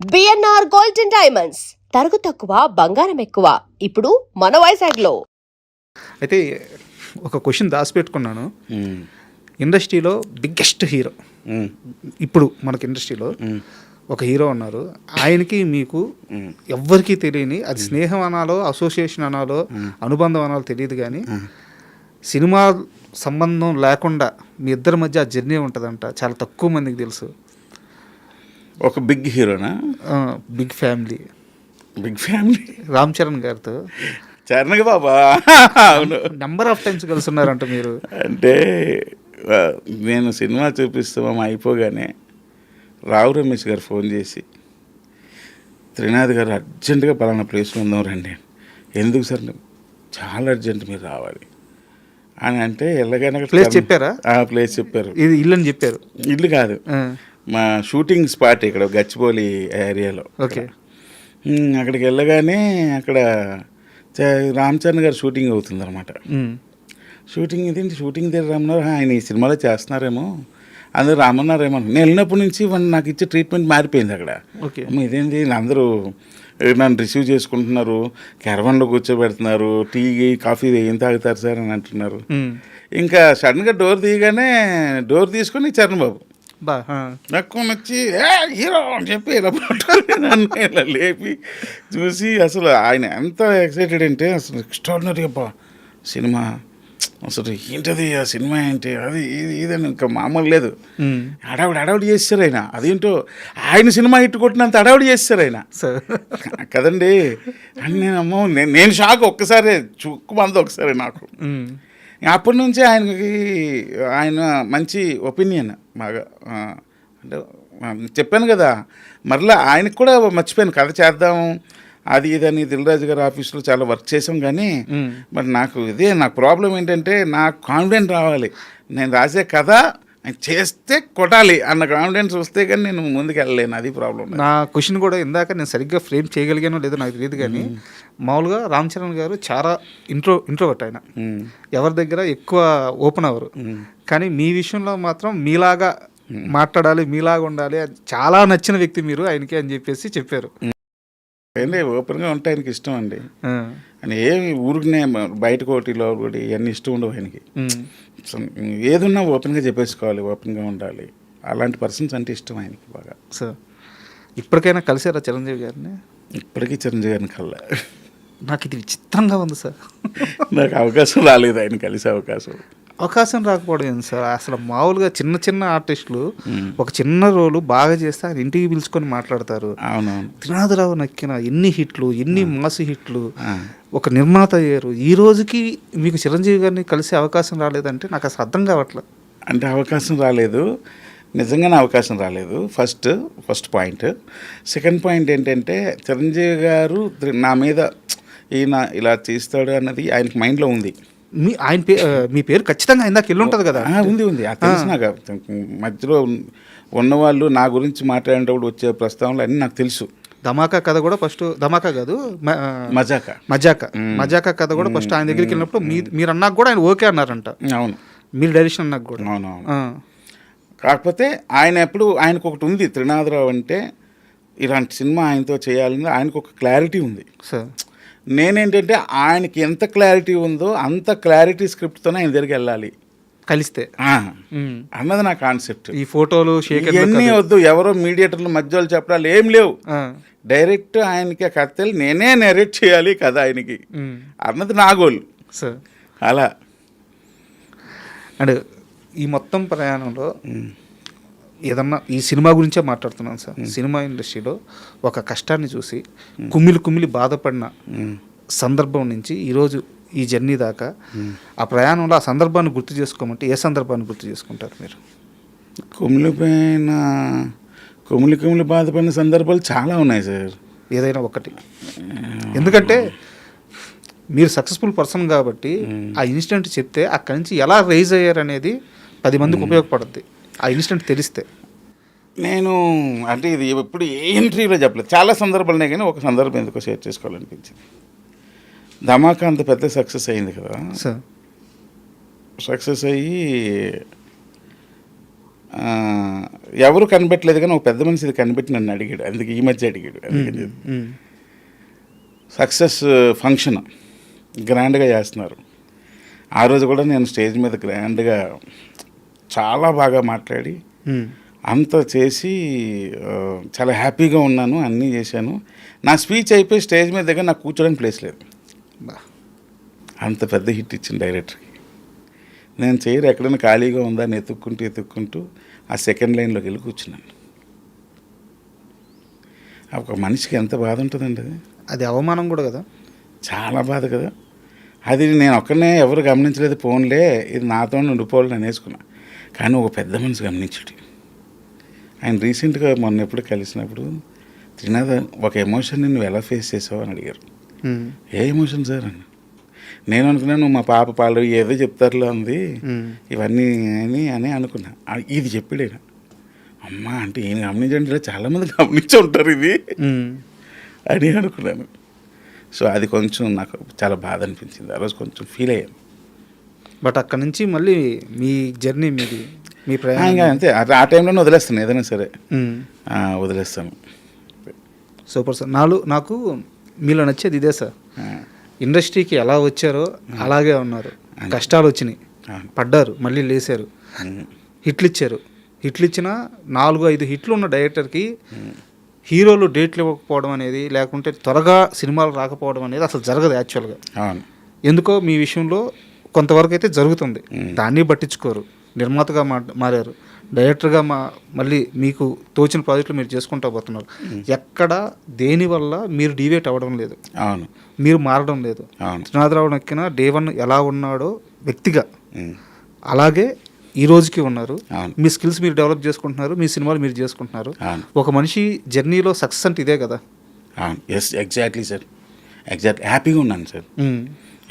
BNR gold and diamonds తరుగు తక్కువ బంగారం ఎక్కువ ఇప్పుడు మన వైజాగ్లో. అయితే ఒక క్వశ్చన్ దాచిపెట్టుకున్నాను. ఇండస్ట్రీలో బిగ్గెస్ట్ హీరో ఇప్పుడు మనకి ఇండస్ట్రీలో ఒక హీరో ఉన్నారు. ఆయనకి మీకు ఎవ్వరికీ తెలియని, అది స్నేహం అనాలో అసోసియేషన్ అనాలో అనుబంధం అనాలో తెలియదు, కానీ సినిమా సంబంధం లేకుండా మీ ఇద్దరి మధ్య ఆ జర్నీ ఉంటుందంట. చాలా తక్కువ మందికి తెలుసు. ఒక బిగ్ హీరోనా? Big family. Big family Ram Charan గారితో చరణ్ బాబా. అవును, నెంబర్ ఆఫ్ టైమ్స్ కలిసి ఉన్నారంట మీరు. అంటే నేను సినిమా చూపిస్తామా అయిపోగానే రావు రమేష్ గారు ఫోన్ చేసి, త్రినాథ్ గారు అర్జెంటుగా పలానా ప్లేస్లో ఉందాం రండి. ఎందుకు సార్? చాలా అర్జెంట్, మీరు రావాలి అని అంటే వెళ్ళగానే ప్లేస్ చెప్పారా? ప్లేస్ చెప్పారు. ఇది ఇల్లు అని చెప్పారు. ఇల్లు కాదు, మా షూటింగ్ స్పాట్ ఇక్కడ గచ్చిబౌలి ఏరియాలో. ఓకే. అక్కడికి వెళ్ళగానే అక్కడ రామ్ చరణ్ గారు షూటింగ్ అవుతుంది అనమాట. షూటింగ్ ఇదేంటి షూటింగ్ దగ్గర రమ్మన్నారు, ఆయన ఈ సినిమాలో చేస్తున్నారేమో అందరూ రమ్మన్నారేమో. నేను వెళ్ళినప్పటి నుంచి నాకు ఇచ్చే ట్రీట్మెంట్ మారిపోయింది అక్కడ. ఓకే. ఇదేంటి అందరూ నన్ను రిసీవ్ చేసుకుంటున్నారు, క్యారవాన్లో కూర్చోబెడుతున్నారు, టీ కాఫీ ఏం తాగుతారు సార్ అని అంటున్నారు. ఇంకా సడన్గా డోర్ తీయగానే డోర్ తీసుకొని చరణ్ బాబు నాకు నచ్చి హీరో అని చెప్పి ఇలా పట్టుకొని నన్ను ఇలా లేపి చూసి, అసలు ఆయన ఎంత ఎక్సైటెడ్ అంటే అసలు ఎక్స్ట్రాడినరీ అబ్బా సినిమా, అసలు ఏంటది ఆ సినిమా ఏంటి అది ఇదని ఇంకా మామూలు లేదు. అడావిడి చేస్తారు ఆయన. అదేంటో ఆయన సినిమా హిట్ కొట్టినంత అడావిడి చేస్తారు ఆయన కదండి. అని నేను షాక్. ఒక్కసారి చుక్కుమంది ఒకసారి నాకు. అప్పటి నుంచి ఆయన మంచి ఒపీనియన్ బాగా. అంటే చెప్పాను కదా, మరలా ఆయనకు కూడా మర్చిపోయాను కథ చేద్దాం అది ఇదని. దిల్రాజు గారి ఆఫీస్లో చాలా వర్క్ చేసాం, కానీ మరి నాకు ప్రాబ్లం ఏంటంటే నాకు కాన్ఫిడెంట్ రావాలి. నేను రాసే కథ చేస్తే కొట్టాలి అన్న కాన్ఫిడెన్స్ వస్తే కానీ నేను ముందుకు వెళ్ళలేను. అది ప్రాబ్లం. నా క్వశ్చన్ కూడా ఇందాక నేను సరిగ్గా ఫ్రేమ్ చేయగలిగానో లేదో నాకు తెలియదు, కానీ మామూలుగా రామ్ చరణ్ గారు చాలా ఇంట్రోవర్ట్. ఆయన ఎవరి దగ్గర ఎక్కువ ఓపెన్ అవ్వరు, కానీ మీ విషయంలో మాత్రం మీలాగా మాట్లాడాలి, మీలాగా ఉండాలి, చాలా నచ్చిన వ్యక్తి మీరు ఆయనకి అని చెప్పేసి చెప్పారు. ఓపెన్గా ఉంటే ఆయనకి ఇష్టం అండి. అని ఏమి ఊరికినే బయట కోటిలో ఒకటి ఇవన్నీ ఇష్టం ఉండవు ఆయనకి. ఏదున్నా ఓపెన్గా చెప్పేసుకోవాలి, ఓపెన్గా ఉండాలి. అలాంటి పర్సన్స్ అంటే ఇష్టం ఆయనకి బాగా. సార్ ఇప్పటికైనా కలిసారా చిరంజీవి గారిని? ఇప్పటికీ చిరంజీవి గారిని కల్లా. నాకు ఇది విచిత్రంగా ఉంది సార్. నాకు అవకాశం రాలేదు ఆయన కలిసే అవకాశం రాకపోవడం ఏంటి సార్? అసలు మామూలుగా చిన్న చిన్న ఆర్టిస్టులు ఒక చిన్న రోలు బాగా చేస్తే ఆయన ఇంటికి పిలుచుకొని మాట్లాడతారు. అవునవును. త్రినాథరావు నక్కిన ఎన్ని హిట్లు, ఎన్ని మాసు హిట్లు, ఒక నిర్మాత అయ్యారు. ఈ రోజుకి మీకు చిరంజీవి గారిని కలిసే అవకాశం రాలేదంటే నాకు అసలు అర్థం కావట్లేదు. అంటే అవకాశం రాలేదు, నిజంగానే అవకాశం రాలేదు. First point. సెకండ్ పాయింట్ ఏంటంటే చిరంజీవి గారు నా మీద ఈయన ఇలా చేస్తాడు అన్నది ఆయనకి మైండ్లో ఉంది. మీ పేరు ఖచ్చితంగా ఇందాక వెళ్ళి ఉంటుంది కదా? ఉంది. అది తెలుసు నాకు. మధ్యలో ఉన్నవాళ్ళు నా గురించి మాట్లాడేటప్పుడు వచ్చే ప్రస్తావనలు అన్నీ నాకు తెలుసు. ధమాకా కథ కూడా ఫస్ట్, ధమాకా కాదు మజాకా కథ కూడా ఫస్ట్ ఆయన దగ్గరికి వెళ్ళినప్పుడు మీరు అన్నాక కూడా ఆయన ఓకే అన్నారంట. అవును, మీరు డైరెక్షన్ అన్నాక కూడా. అవునవును. కాకపోతే ఆయనకు ఒకటి ఉంది, త్రినాథరావు అంటే ఇలాంటి సినిమా ఆయనతో చేయాలని ఆయనకు ఒక క్లారిటీ ఉంది సార్. నేనేంటంటే ఆయనకి ఎంత క్లారిటీ ఉందో అంత క్లారిటీ స్క్రిప్ట్తోనే ఆయన దగ్గరికి వెళ్ళాలి కలిస్తే అన్నది నా కాన్సెప్ట్. ఈ ఫోటోలు ఇవన్నీ వద్దు, ఎవరో మీడియేటర్లు మధ్యలో చెప్పడాలు ఏం లేవు. డైరెక్ట్ ఆయనకి ఆ కథలు నేనే నెరేట్ చేయాలి కదా ఆయనకి అన్నది నా గోల్ సార్. అలా అండ్ ఈ మొత్తం ప్రయాణంలో ఏదన్నా ఈ సినిమా గురించే మాట్లాడుతున్నాను సార్. సినిమా ఇండస్ట్రీలో ఒక కష్టాన్ని చూసి కుమిలి బాధపడిన సందర్భం నుంచి ఈరోజు ఈ జర్నీ దాకా ఆ ప్రయాణంలో ఆ సందర్భాన్ని గుర్తు చేసుకోమంటే ఏ సందర్భాన్ని గుర్తు చేసుకుంటారు మీరు? కుమిలి బాధపడిన సందర్భాలు చాలా ఉన్నాయి సార్. ఏదైనా ఒకటి. ఎందుకంటే మీరు సక్సెస్ఫుల్ పర్సన్ కాబట్టి ఆ ఇన్సిడెంట్ చెప్తే అక్కడి నుంచి ఎలా రైజ్ అయ్యారు అనేది 10 మందికి ఉపయోగపడుద్ది ఆ ఇన్సిడెంట్ తెలిస్తే. నేను అంటే ఇది ఎప్పుడు ఏ ఇంటర్వ్యూలో చెప్పలేదు, చాలా సందర్భాలునే, కానీ ఒక సందర్భం ఎందుకో షేర్ చేసుకోవాలనిపించింది. ధమాకా అంత పెద్ద సక్సెస్ అయింది కదా సార్. సక్సెస్ అయ్యి ఎవరు కనిపెట్టలేదు కానీ ఒక పెద్ద మనిషి ఇది కనిపెట్టి నన్ను అడిగాడు, అందుకే ఈ మధ్య అడిగాడు. అందుకని సక్సెస్ ఫంక్షన్ గ్రాండ్గా చేస్తున్నారు. ఆ రోజు కూడా నేను స్టేజ్ మీద గ్రాండ్గా చాలా బాగా మాట్లాడి అంతా చేసి చాలా హ్యాపీగా ఉన్నాను, అన్నీ చేశాను. నా స్పీచ్ అయిపోయి స్టేజ్ మీద దగ్గర నాకు కూర్చోడానికి ప్లేస్ లేదు. అంత పెద్ద హిట్ ఇచ్చిన డైరెక్టర్కి నేను చైర్ ఎక్కడైనా ఖాళీగా ఉందా అని ఎత్తుక్కుంటూ ఆ సెకండ్ లైన్లోకి వెళ్ళి కూర్చున్నాను. ఒక మనిషికి ఎంత బాధ ఉంటుందండి అది. అది అవమానం కూడా కదా, చాలా బాధ కదా. అది నేను ఒక్కనే ఎవరు గమనించలేదు, ఫోన్లే ఇది నాతో ఉండిపోవాలని అనేసుకున్నా. కానీ ఒక పెద్ద మనిషి గమనించుడు. ఆయన రీసెంట్గా మొన్న ఎప్పుడు కలిసినప్పుడు, త్రినాథ్ ఒక ఎమోషన్ని నువ్వు ఎలా ఫేస్ చేసావు అని అడిగారు. ఏ ఎమోషన్ సార్ అని నేను అనుకున్నాను, మా పాప పాలు ఏదో చెప్తారులో ఉంది ఇవన్నీ అని అనుకున్నా. ఇది చెప్పాడు ఆయన. అమ్మా అంటే ఈయన గమనించండి, ఇలా చాలామంది గమనించి ఉంటారు ఇది అని అనుకున్నాను. సో అది కొంచెం నాకు చాలా బాధ అనిపించింది. ఆ రోజు కొంచెం ఫీల్ అయ్యాను. బట్ అక్కడ నుంచి మళ్ళీ మీ జర్నీ మీది, మీ ప్రయాణం ఇంకా అంతే. ఆ టైంలోనే వదిలేస్తాను, ఏదైనా సరే వదిలేస్తాను. Super sir. నాకు మీలో నచ్చేది ఇదే సార్, ఇండస్ట్రీకి ఎలా వచ్చారో అలాగే ఉన్నారు. కష్టాలు వచ్చినాయి, పడ్డారు, మళ్ళీ లేచారు, హిట్లు ఇచ్చారు. హిట్లు ఇచ్చిన 4-5 హిట్లు ఉన్న డైరెక్టర్కి హీరోలు డేట్లు ఇవ్వకపోవడం అనేది, లేకుంటే త్వరగా సినిమాలు రాకపోవడం అనేది అసలు జరగదు యాక్చువల్గా. ఎందుకో మీ విషయంలో కొంతవరకు అయితే జరుగుతుంది, దాన్ని పట్టించుకోరు. నిర్మాతగా మారారు, డైరెక్టర్గా మళ్ళీ మీకు తోచిన ప్రాజెక్టులు మీరు చేసుకుంటూ పోతున్నారు. ఎక్కడ దేనివల్ల మీరు డివేట్ అవ్వడం లేదు, అవును, మీరు మారడం లేదు. త్రినాథరావు నక్కిన డే 1 ఎలా ఉన్నాడో వ్యక్తిగా అలాగే ఈ రోజుకి ఉన్నారు. మీ స్కిల్స్ మీరు డెవలప్ చేసుకుంటున్నారు, మీ సినిమాలు మీరు చేసుకుంటున్నారు. ఒక మనిషి జర్నీలో సక్సెస్ అంటే ఇదే కదా. ఎస్, ఎగ్జాక్ట్లీ సార్, ఎగ్జాక్ట్ హ్యాపీగా ఉన్నాను సార్.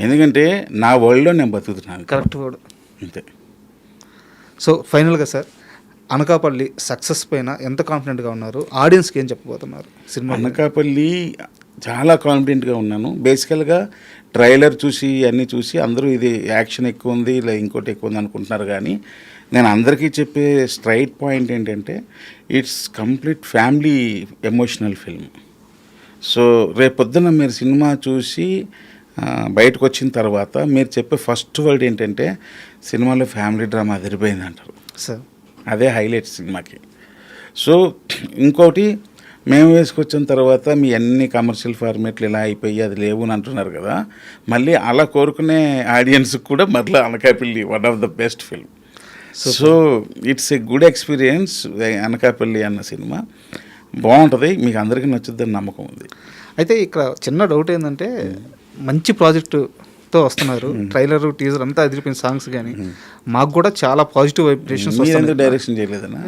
ఎందుకంటే నా వరల్డ్లో నేను బతుకుతున్నాను. కరెక్ట్ వర్డ్ అంతే. సో ఫైనల్గా సార్, అనకాపల్లి సక్సెస్ పైన ఎంత కాన్ఫిడెంట్గా ఉన్నారు? ఆడియన్స్కి ఏం చెప్పబోతున్నారు సినిమా? అనకాపల్లి చాలా కాన్ఫిడెంట్గా ఉన్నాను. బేసికల్గా ట్రైలర్ చూసి అన్నీ చూసి అందరూ ఇది యాక్షన్ ఎక్కువ ఉంది, ఇలా ఇంకోటి ఎక్కువ ఉంది అనుకుంటున్నారు. కానీ నేను అందరికీ చెప్పే స్ట్రైట్ పాయింట్ ఏంటంటే, it's complete family emotional film. So రేపొద్దున మీరు సినిమా చూసి బయటకు వచ్చిన తర్వాత మీరు చెప్పే ఫస్ట్ వర్డ్ ఏంటంటే, సినిమాలో ఫ్యామిలీ డ్రామా అదిరిపోయింది అంటారు సార్. అదే హైలైట్ సినిమాకి. సో ఇంకోటి, మేము వేసుకొచ్చిన తర్వాత మీ అన్ని కమర్షియల్ ఫార్మేట్లు ఇలా అయిపోయి అది లేవు అని అంటున్నారు కదా, మళ్ళీ అలా కోరుకునే ఆడియన్స్కి కూడా మళ్ళీ Anakapalli one of the best film. So it's a good experience. Anakapalli అన్న సినిమా బాగుంటుంది, మీకు అందరికీ నచ్చుద్దని నమ్మకం ఉంది. అయితే ఇక్కడ చిన్న డౌట్ ఏంటంటే, మంచి ప్రాజెక్టుతో వస్తున్నారు, ట్రైలర్ టీజర్ అంతా అదిరిపోయిన సాంగ్స్, కానీ మాకు కూడా చాలా పాజిటివ్ వైబ్రేషన్స్. డైరెక్షన్ చేయలేదన్నా?